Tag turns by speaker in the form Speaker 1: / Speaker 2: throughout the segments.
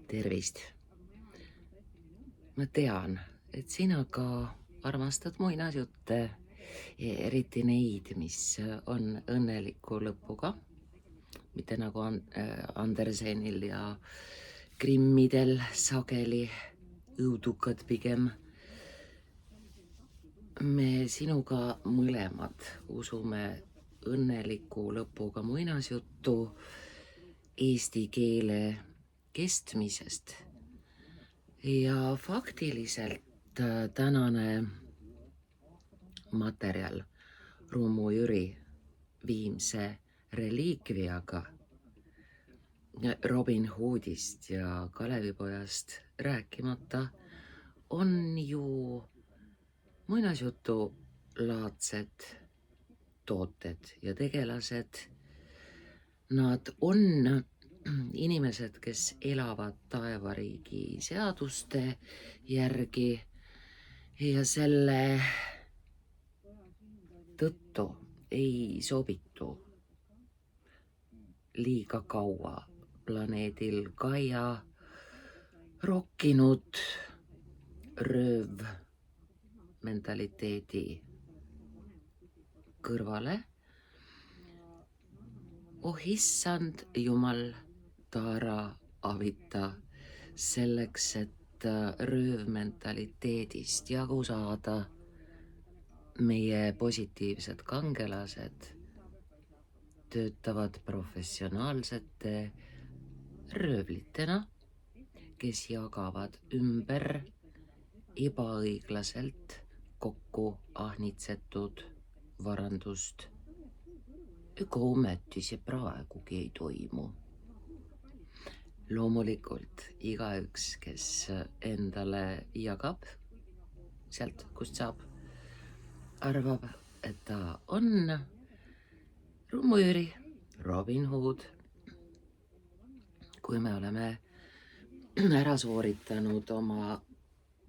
Speaker 1: Tervist! Ma tean, et sina ka armastad muinasjutte, eriti neid, mis on õnneliku lõpuga, mitte nagu Andersenil ja Grimmidel sageli, õudukad pigem. Me sinuga mõlemad usume õnneliku lõpuga muinasjuttu eesti keele kestmisest. Ja faktiliselt tänane materjal Rummu Jüri Viimse reliikviaga Robin Hoodist ja Kalevipojast rääkimata on ju muinasjutulaadsed tooted ja tegelased. Nad on inimesed, kes elavad taevariigi seaduste järgi ja selle tõttu ei sobitu liiga kaua planeedil Gaia rokkinud röövmentaliteedi kõrvale. Oh issand jumal, Taara avita selleks, et röövmentaliteedist jagu saada. Meie positiivsed kangelased töötavad professionaalsete röövlitena, kes jagavad ümber ebaõiglaselt kokku ahnitsetud varandust. Ega ometi see praegugi ei toimu. Loomulikult igaüks, kes endale jagab sealt, kust saab, arvab, et ta on Rummu Jüri, Robin Hood. Kui me oleme ära sooritanud oma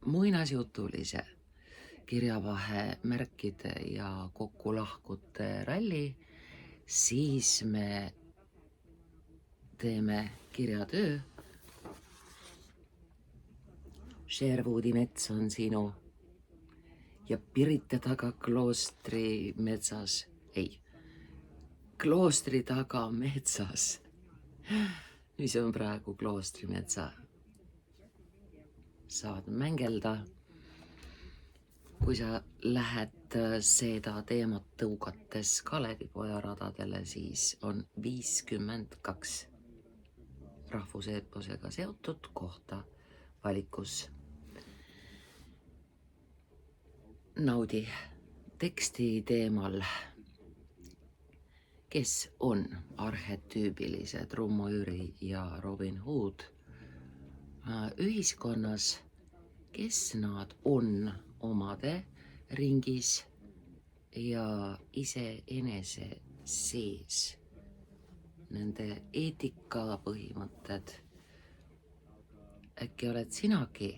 Speaker 1: muinasjutulise kirjavahe märkide ja kokkulahkute ralli, siis me teeme kirjatöö. Sherwoodi mets on sinu ja Pirita taga kloostri taga metsas, mis on praegu kloostrimetsa. Saad mängelda, kui sa lähed seda teemat tõugates Kalevipoja radadele, siis on 52 rahvuseeposega seotud kohta valikus. Naudi teksti teemal, kes on arhetüübilised Rummu Jüri ja Robin Hood ühiskonnas, kes nad on omade ringis ja iseenese sees, nende eetikapõhimõtted. Äkki oled sinagi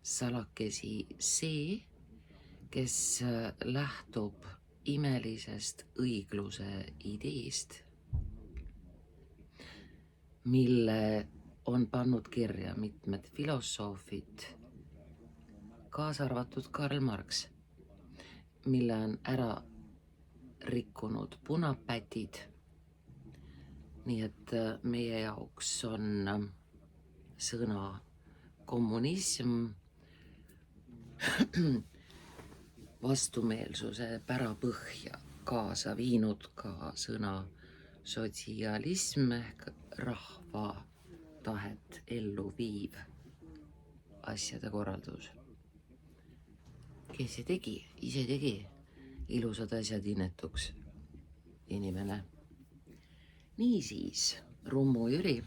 Speaker 1: salakesi see, kes lähtub imelisest õigluse ideest, mille on pannud kirja mitmed filosoofid, kaasa arvatud Karl Marx, mille on ära rikkunud punapätid. Nii et meie jaoks on sõna kommunism vastumeelsuse pärapõhja kaasa viinud ka sõna sotsialism ehk rahva tahet ellu viiv asjade korraldus. Kes see tegi? Ise tegi ilusad asjad inetuks inimene. Niisiis, Rummu Jüri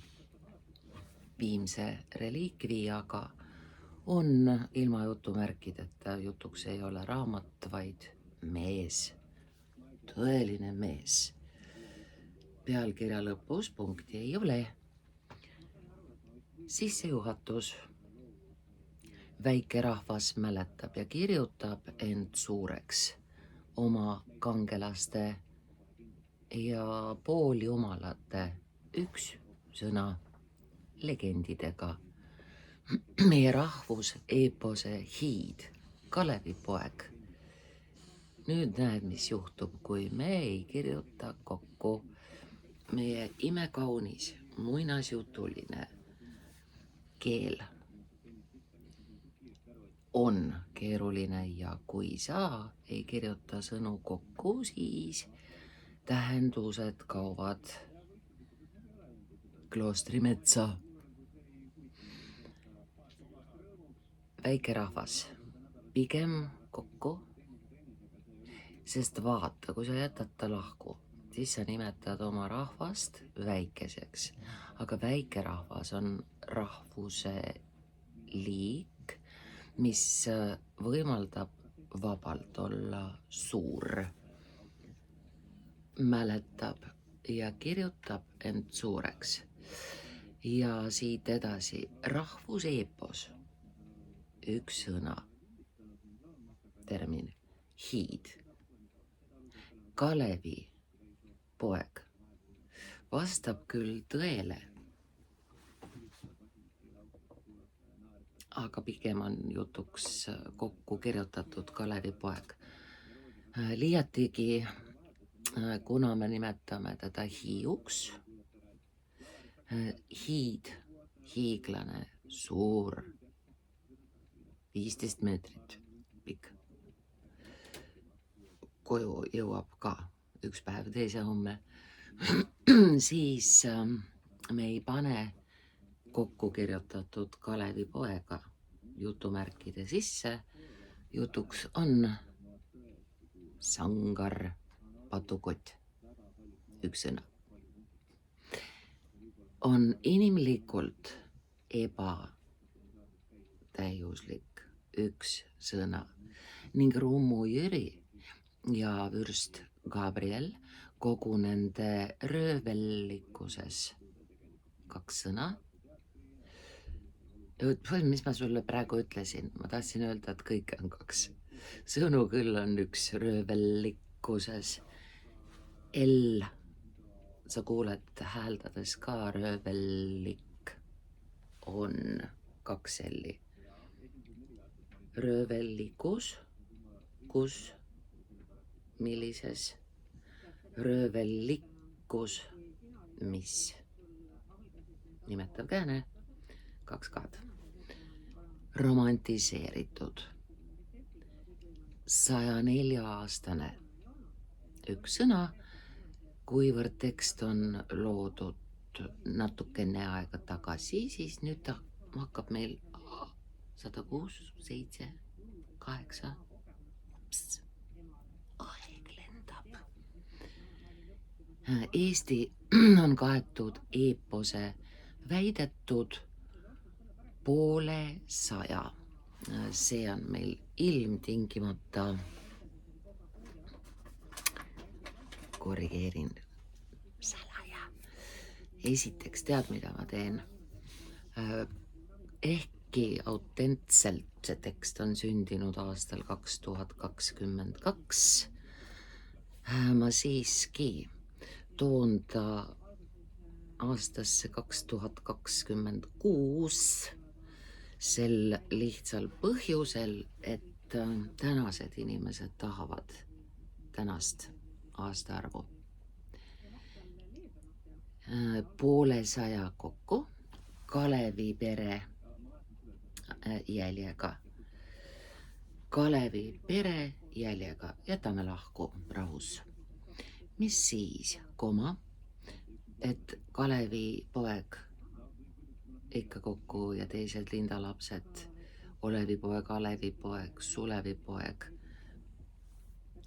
Speaker 1: Viimse reliikviaga on ilma jutumärkideta, jutuks ei ole raamat, vaid mees, tõeline mees. Pealkirja lõpus punkti ei ole. Sissejuhatus. Väike rahvas mäletab ja kirjutab end suureks oma kangelaste ja pooljumalate üks sõna legendidega. Meie rahvuseepose hiid, Kalevipoeg. Nüüd näed, mis juhtub, kui me ei kirjuta kokku meie imekaunis muinasjutuline keel. On keeruline ja kui sa ei kirjuta sõnu kokku, siis tähendused kaovad kloostrimetsa. Väike rahvas, pigem kokku, sest vaata, kui sa jätad ta lahku, siis sa nimetad oma rahvast väikeseks, aga väike rahvas on rahvuse liik, mis võimaldab vabalt olla suur, mäletab ja kirjutab end suureks. Ja siit edasi, rahvuseepos, üks sõna, termin, hiid, Kalevipoeg, vastab küll tõele, aga pigem on jutuks kokku kirjutatud Kalevipoeg. Liiatigi, kuna me nimetame teda hiiuks, hiid, hiiglane, suur, 15 meetrit pikk. Koju jõuab ka üks päev teise homme, siis me ei pane kokku kirjutatud Kalevipoega jutumärkide sisse. Jutuks on sangar, patukott, üks sõna. On inimlikult ebatäiuslik, üks sõna ning Rummu Jüri ja vürst Gabriel kogu nende röövellikuses, kaks sõna. Mis ma sulle praegu ütlesin? Ma tahtsin öelda, et kõik on kaks. Sõnu küll on üks röövellikuses. L, sa kuuled hääldades ka röövellik, on kaks L-i. Röövellikus, kus, millises, röövellikkus, mis, nimetav kääne, kaks kaad. Romantiseeritud, 104-aastane, üks sõna, kuivõrd tekst on loodud natukene aega tagasi, siis nüüd ta hakkab meil 106, 7, 8, aeg lendab. Eesti on kaetud eepose väidetud 100. See on meil ilmtingimata, korrigeerin, salaja. Esiteks tead, mida ma teen? Ehkki autentselt see tekst on sündinud aastal 2022, ma siiski toon ta aastasse 2026 sel lihtsal põhjusel, et tänased inimesed tahavad tänast aastaarvu. 100 kokku Kalevi pere jäljega. Kalevi pere jäljega, jätame lahku rahus. Mis siis, et Kalevipoeg ikka kokku ja teised lindalapsed, Olevipoeg, Alevipoeg, Sulevipoeg,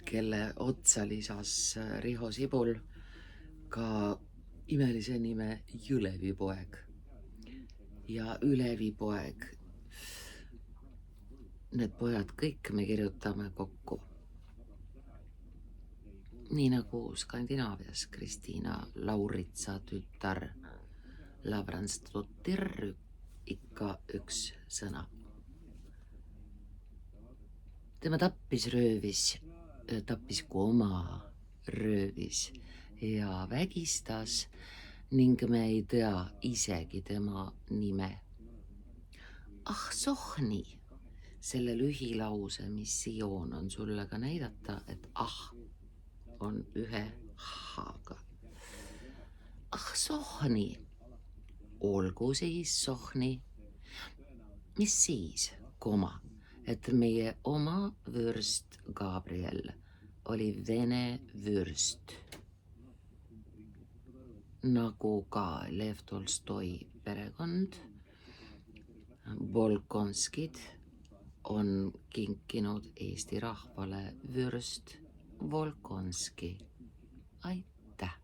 Speaker 1: kelle otsa lisas Riho Sibul ka imelise nime Jõlevipoeg ja Ülevipoeg. Need pojad kõik me kirjutame kokku. Nii nagu Skandinaavias Kristiina Lauritsa tütar Lavransdottir, ikka üks sõna. Tema tappis kui oma röövis ja vägistas ning me ei tea isegi tema nime. Ah sohni, selle lühilause missioon on sulle ka näidata, et on ühe h-ga. Ah sohni, olgu siis sohni. Mis siis, et meie oma vürst Gabriel oli vene vürst, nagu ka Lev Tolstoi perekond. Bolkonskid on kinkinud Eesti rahvale vürst Volkonski. Aitäh!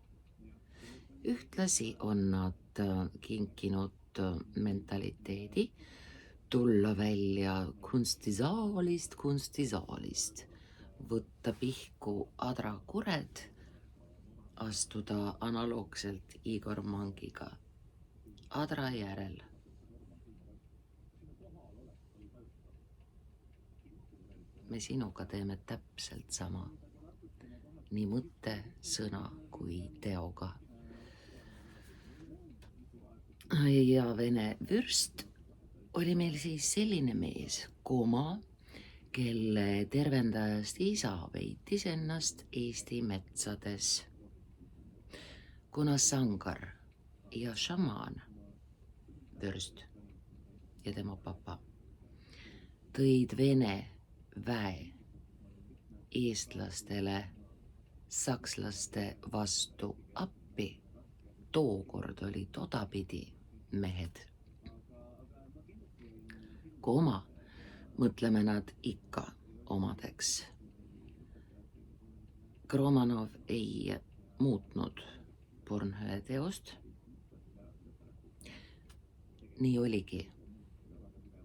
Speaker 1: Ühtlasi on nad kinkinud mentaliteedi tulla välja kunstisaalist, võtta pihku adrakured, astuda analoogselt Igor Mangiga adra järel. Me sinuga teeme täpselt sama, nii mõtte, sõna kui teoga. Ja vene vürst oli meil siis selline mees, kelle tervendajast isa veitis ennast Eesti metsades. Kuna sangar ja šamaan, vürst ja tema papa, tõid Vene väe eestlastele sakslaste vastu appi, tookord oli todapidi mehed. Mõtleme nad ikka omadeks. Kromanov ei muutnud Pornhöhe teost. Nii oligi.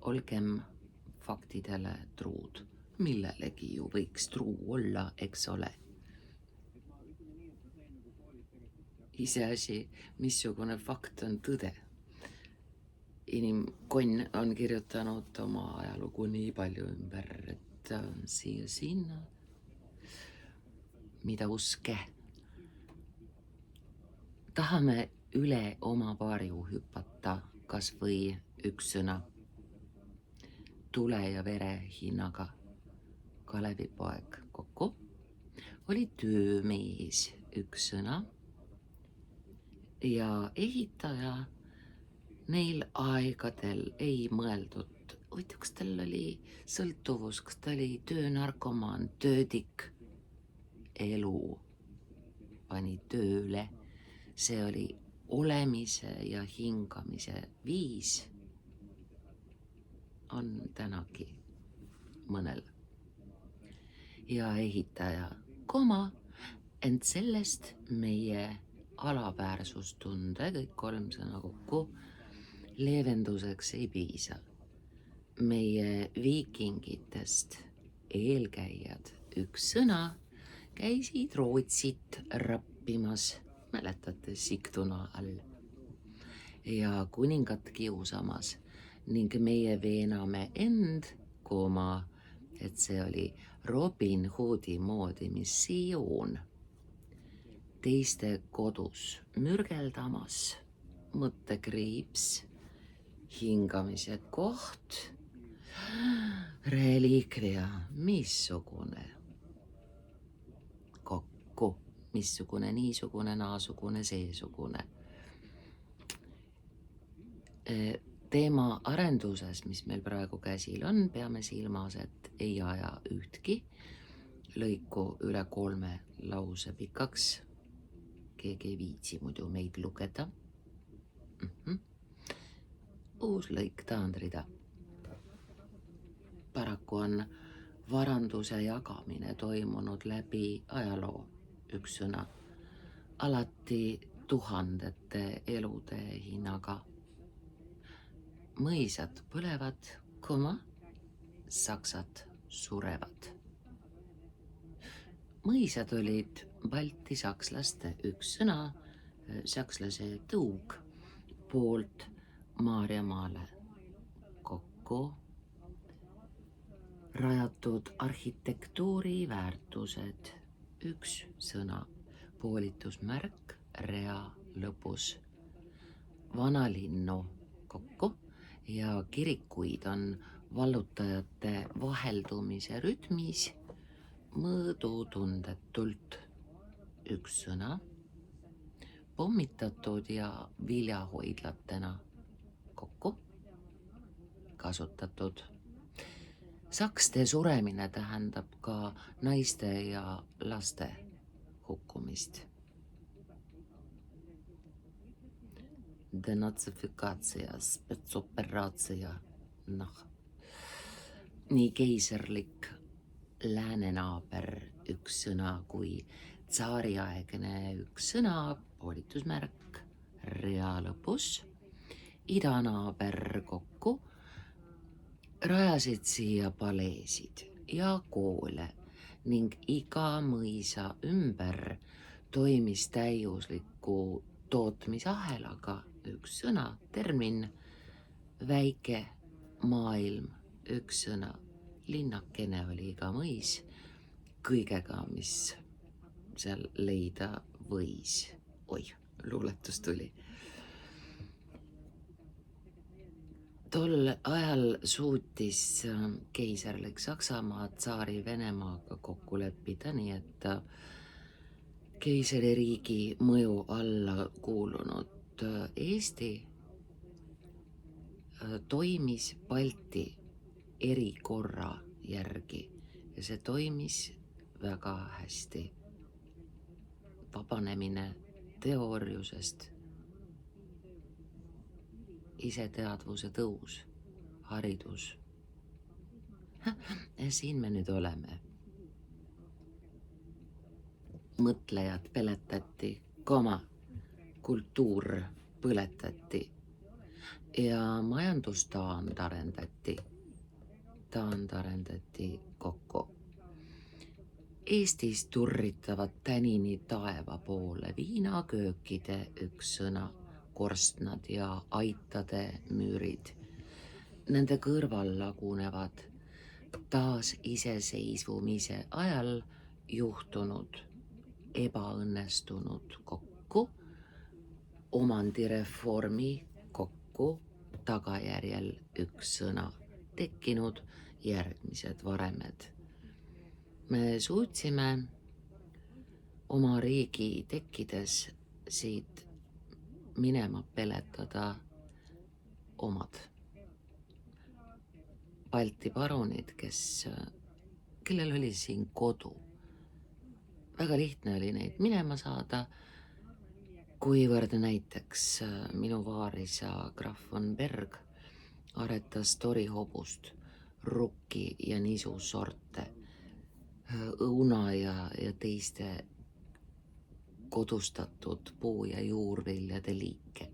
Speaker 1: Olgem faktidele truud. Millelegi ju võiks truu olla, eks ole. Iseasi, missugune fakt on tõde. Inimkonn on kirjutanud oma ajalugu nii palju ümber, et siia-sinna. Mida uske? Tahame üle oma varju hüpata, kas või üks sõna. Tule ja vere hinnaga. Kalevipoeg kokku oli töömees, üks sõna. Ja ehitaja neil aegadel ei mõeldud, kas tal oli sõltuvus, kas ta oli töönarkomaan, töödik, elu pani tööle. See oli olemise ja hingamise viis, on tänagi mõnel. Ja ehitaja, ent sellest meie alaväärsustunde, kõik 3 sõna kokku, leevenduseks ei piisa. Meie viikingitest eelkäijad, üks sõna, käisid Rootsit rappimas, mäletate, Sigtuna all. Ja kuningat kiusamas ning meie veename end, et see oli Robin Hoodi moodi missioon. Teiste kodus mürgeldamas, mõttekriips, hingamise koht, reliikvia, missugune kokku, missugune niisugune, naasugune, seesugune. Teema arenduses, mis meil praegu käsil on, peame silmas, et ei aja ühtki lõiku üle 3 lause pikaks. Keegi ei viitsi muidu meid lugeda. Uus lõik taandrida. Paraku on varanduse jagamine toimunud läbi ajaloo, üks sõna, alati tuhandete elude hinnaga. Mõisad põlevad, saksad surevad. Mõisad olid balti sakslaste üks sõna, sakslase tõug poolt Maarjamaale kokku rajatud arhitektuuri väärtused, üks sõna, poolitusmärk rea lõpus. vanalinnu kokku ja kirikuid on vallutajate vaheldumise rütmis mõõdutundetult üks sõna, pommitatud ja viljahoidlatena kokku kasutatud. Sakste suremine tähendab ka naiste ja laste hukkumist. Denatsifikaatsia, spetsoperatsia, nii keiserlik läänenaaber üks sõna kui tsaariaegne üks sõna, poolitusmärk, rea lõpus, idanaaber kokku, rajasid siia paleesid ja koole ning iga mõisa ümber toimis täiusliku tootmisahelaga üks sõna, termin, väike maailm, üks sõna, linnakene oli iga mõis, kõigega, mis seal leida võis. Oi, luuletus tuli. Tol ajal suutis keiserlik Saksamaa tsaari Venemaaga kokku leppida, nii et keisririigi mõju alla kuulunud Eesti toimis Balti erikorra järgi ja see toimis väga hästi. Vabanemine teooriusest, iseteadvuse tõus, haridus. Siin me nüüd oleme. Mõtlejad peletati, kultuur põletati ja majandust taandarendati kokku. Eestis turritavad tänini taeva poole viinaköökide üks sõna, korstnad ja aitade müürid. Nende kõrval lagunevad taas iseseisvumise ajal juhtunud ebaõnnestunud kokku, omandireformi kokku, tagajärjel üks sõna, tekkinud järgmised varemed. Me suutsime oma riigi tekkides siit minema peletada omad Balti parunid, kellel oli siin kodu. Väga lihtne oli neid minema saada, kuivõrd näiteks minu vaarisa Graf von Berg aretas torihobust, rukki ja nisusorte, õuna ja teiste kodustatud puu- ja juurviljade liike.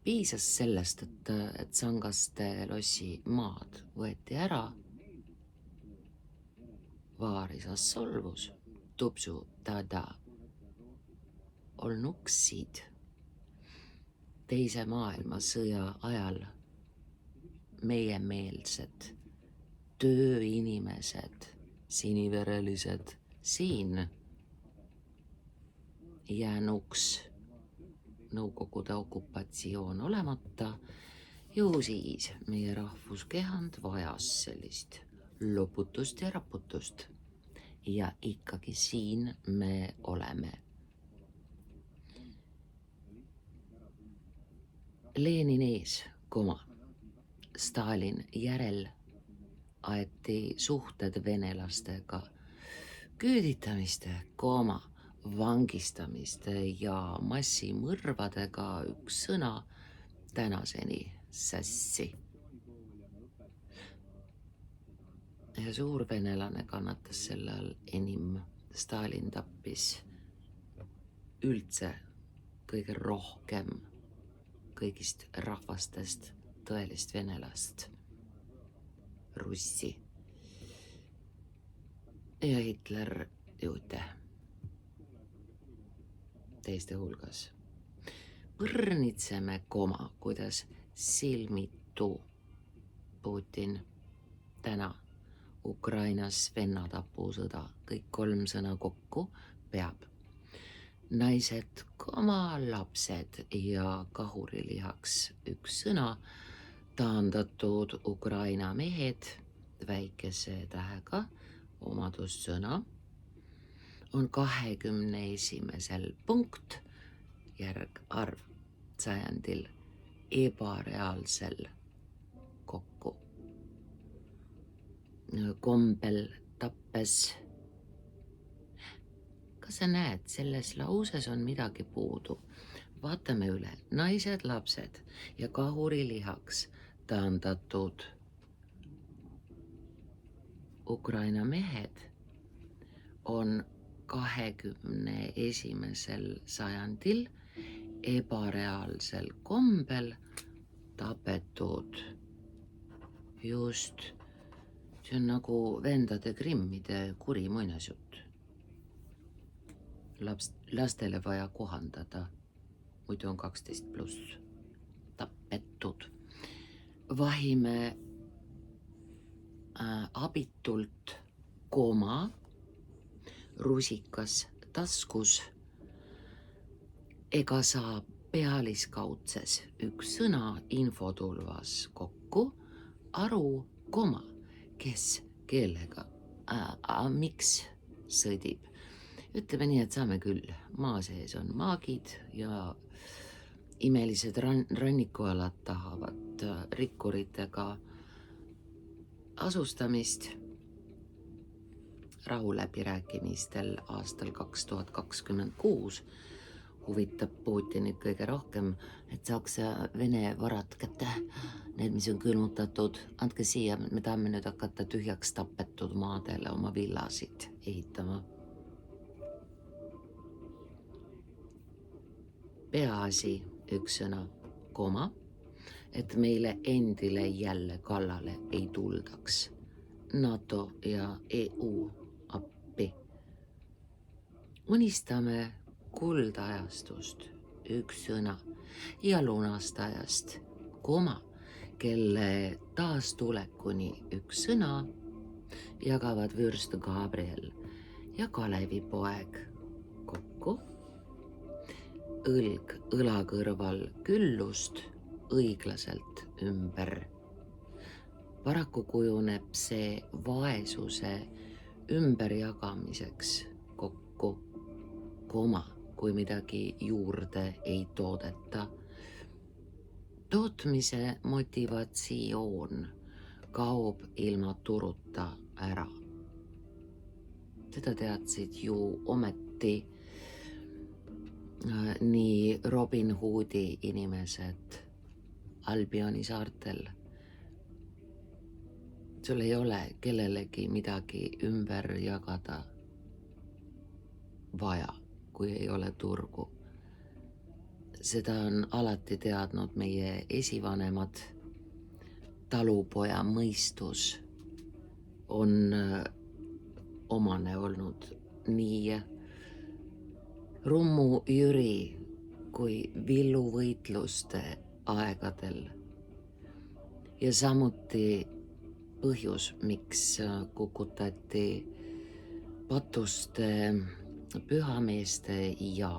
Speaker 1: Piisas sellest, et Sangaste lossi maad võeti ära, vaarisas solvus, tupsu tada, olnuksid. Teise maailmasõja ajal meiemeelsed tööinimesed, siniverelised siin jäänuks Nõukogude okupatsioon olemata, ju siis meie rahvuskehand vajas sellist loputust ja raputust. Ja ikkagi siin me oleme. Lenin ees, Stalin järel aeti suhted venelastega, küüditamiste, vangistamiste ja massimõrvadega üks sõna tänaseni sassi. Ja suur venelane kannatas selle all enim. Stalin tappis üldse kõige rohkem kõigist rahvastest tõelist venelast, russi. Ja Hitler juute teiste hulgas. Põrnitseme, kuidas silmitu Putin täna Ukrainas vennatapusõda, kõik 3 sõna kokku peab. naised, koma, lapsed ja kahurilihaks üks sõna, taandatud Ukraina mehed, väikese tähega, omadussõna, on 21. punkt, järgarv sajandil, ebareaalsel kokku. Kombel tappes. Kas sa näed, selles lauses on midagi puudu? Vaatame üle. Naised, lapsed ja kahurilihaks taandatud Ukraina mehed on 21. sajandil ebareaalsel kombel tapetud. Just, see on nagu vendade Grimmide kuri muinasjutt. Lastele vaja kohandada, muidu on 12+. Tapetud. Vahime abitult, koma, rusikas taskus, ega saa pealiskaudses üks sõna infotulvas kokku, aru, koma, kes kellega, miks sõdib. Ütleme nii, et saame küll, maa sees on maagid ja imelised rannikualad tahavad rikkuritega asustamist. Rahuläbirääkimistel aastal 2026 huvitab Putinit kõige rohkem, et saaks Vene varad kätte, need, mis on külmutatud. Andke siia, me tahame nüüd hakata tühjaks tapetud maadele oma villasid ehitama. Peaasi üks sõna, koma, et meile endile jälle kallale ei tuldaks. NATO ja EU appi. Unistame kuldajastust, üks sõna, ja lunastajast, koma, kelle taastulekuni üks sõna jagavad vürst Gabriel ja Kalevipoeg kokku. Õlg õla kõrval küllust õiglaselt ümber. Paraku kujuneb see vaesuse ümberjagamiseks kokku, koma, kui midagi juurde ei toodeta. Tootmise motivatsioon kaob ilma turuta ära. Seda teadsid ju ometi nii Robin Hoodi inimesed Albioni saartel. Sul ei ole kellelegi midagi ümber jagada vaja, kui ei ole turgu. Seda on alati teadnud meie esivanemad. Talupoja mõistus on omane olnud nii Rummu Jüri kui villuvõitluste aegadel ja samuti põhjus, miks kukutati patuste pühameeste ja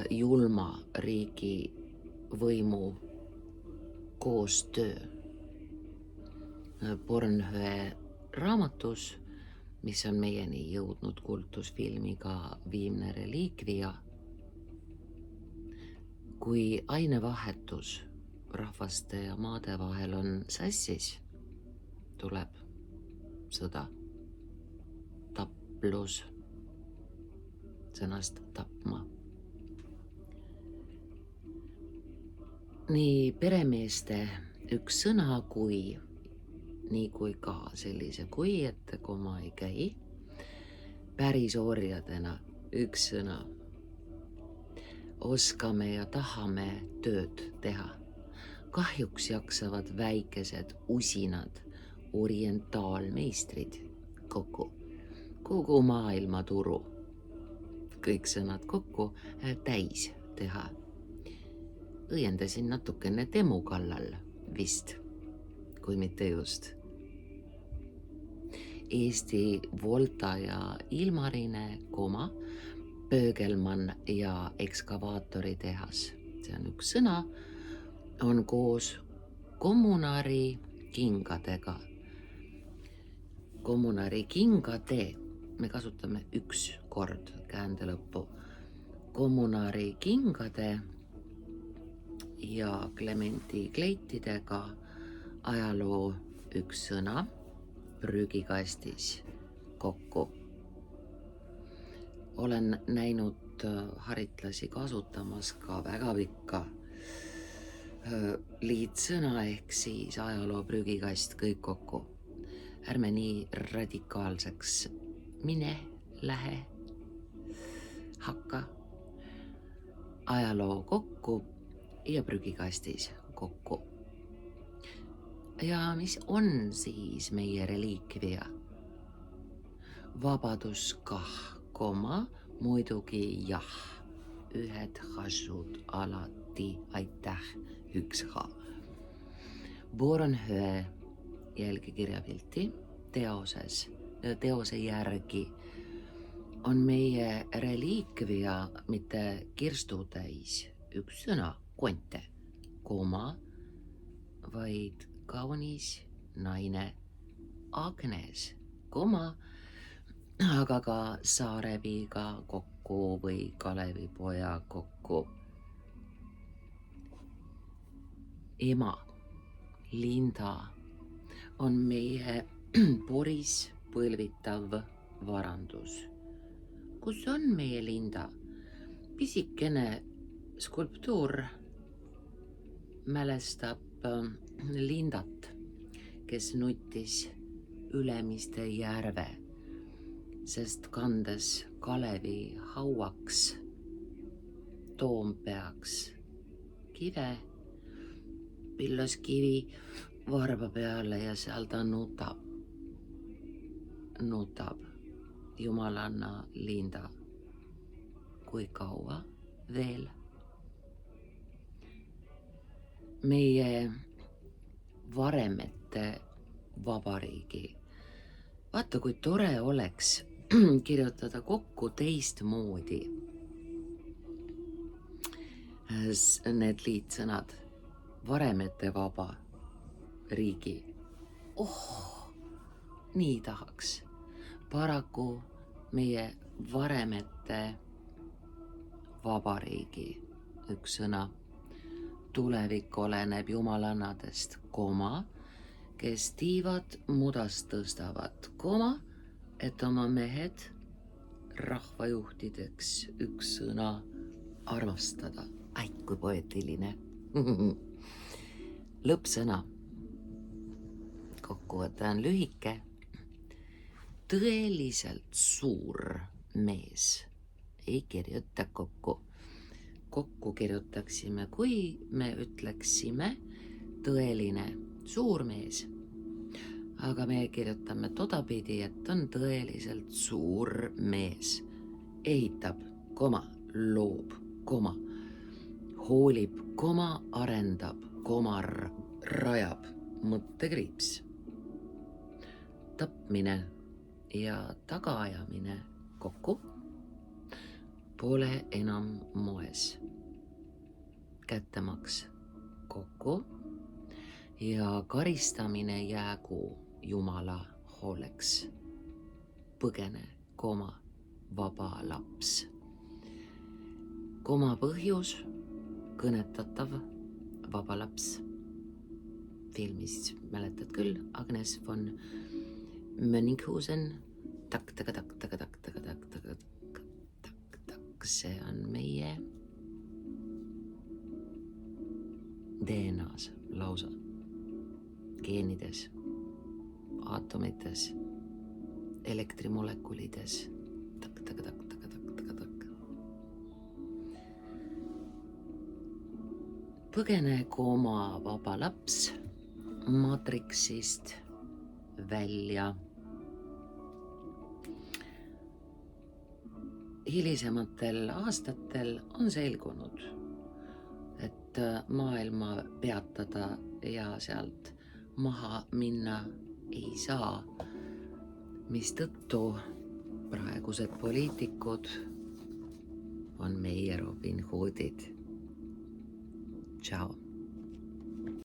Speaker 1: julma riigi võimu koostöö. Bornhöhe raamatus, mis on meieni jõudnud kultusfilmiga Viimne reliikvia, kui ainevahetus rahvaste ja maade vahel on sassis, tuleb sõda. Taplus, sõnast tapma. Nii peremeeste üks sõna kui, nii kui ka sellise kui, et koma ei käi. Päris orjadena üks sõna. Oskame ja tahame tööd teha. Kahjuks jaksavad väikesed usinad orientaalmeistrid kokku. Kogu maailma turu. Kõik sõnad kokku täis teha. Õiendasin natukene Temu kallal vist, kui mitte just. Eesti Volta ja Ilmarine, koma, Pöögelmann ja ekskavaatoritehas. See on üks sõna, on koos kommunari kingadega. Kommunari kingade, me kasutame üks kord käändelõppu. Kommunari kingade ja Clementi kleitidega ajaloo üks sõna prügikastis kokku. Olen näinud haritlasi kasutamas ka väga pikka liitsõna ehk siis ajaloo prügikast kõik kokku. Ärme nii radikaalseks mine, lähe, hakka. Ajaloo kokku ja prügikastis kokku. Ja mis on siis meie reliikvia? Vabadus kah, muidugi jah. Ühed hasud alati, aitäh, üks ha. Bornhöhe jälgikirjapilti teose järgi on meie reliikvia mitte kirstutäis üks sõna, konte, vaid kaunis naine Agnes, aga ka Saareviiga kokku või Kalevipoja kokku. Ema, Linda on meie poris põlvitav varandus. Kus on meie Linda? Pisikene skulptuur mälestab Lindat, kes nutis Ülemiste järve, sest kandes Kalevi hauaks Toompeaks kive, pillas kivi varba peale ja seal ta nutab. Jumalanna Linda, kui kaua veel? Meie varemete vabariigi. Vaata, kui tore oleks kirjutada kokku teistmoodi need liitsõnad. Varemete vaba riigi. Nii tahaks. Paraku meie varemete vabariigi üks sõna. Tulevik oleneb jumalannadest, kes tiivad mudast tõstavad, et oma mehed rahvajuhtideks üks sõna armastada. Ai, kui poeetiline. Lõppsõna. Kokkuvõte on lühike. Tõeliselt suur mees ei kirjuta kokku. Kokku kirjutaksime, kui me ütleksime tõeline suur mees. Aga me kirjutame todapidi, et on tõeliselt suur mees. Ehitab, loob, hoolib, arendab, rajab, mõttekriips. Tapmine ja tagaajamine kokku pole enam moes. Kättemaks kokku ja karistamine jäägu Jumala hooleks. Põgene, vaba laps. Põhjus, kõnetatav vaba laps. Filmis mäletad küll, Agnes von Mönchhausen, see on meie DNA-s lausa, geenides, aatomites, elektrimolekulides. Põgene, vaba laps maatriksist välja. Hilisematel aastatel on selgunud, et maailma peatada ja sealt maha minna ei saa, mistõttu praegused poliitikud on meie Robin Hoodid. Tšau.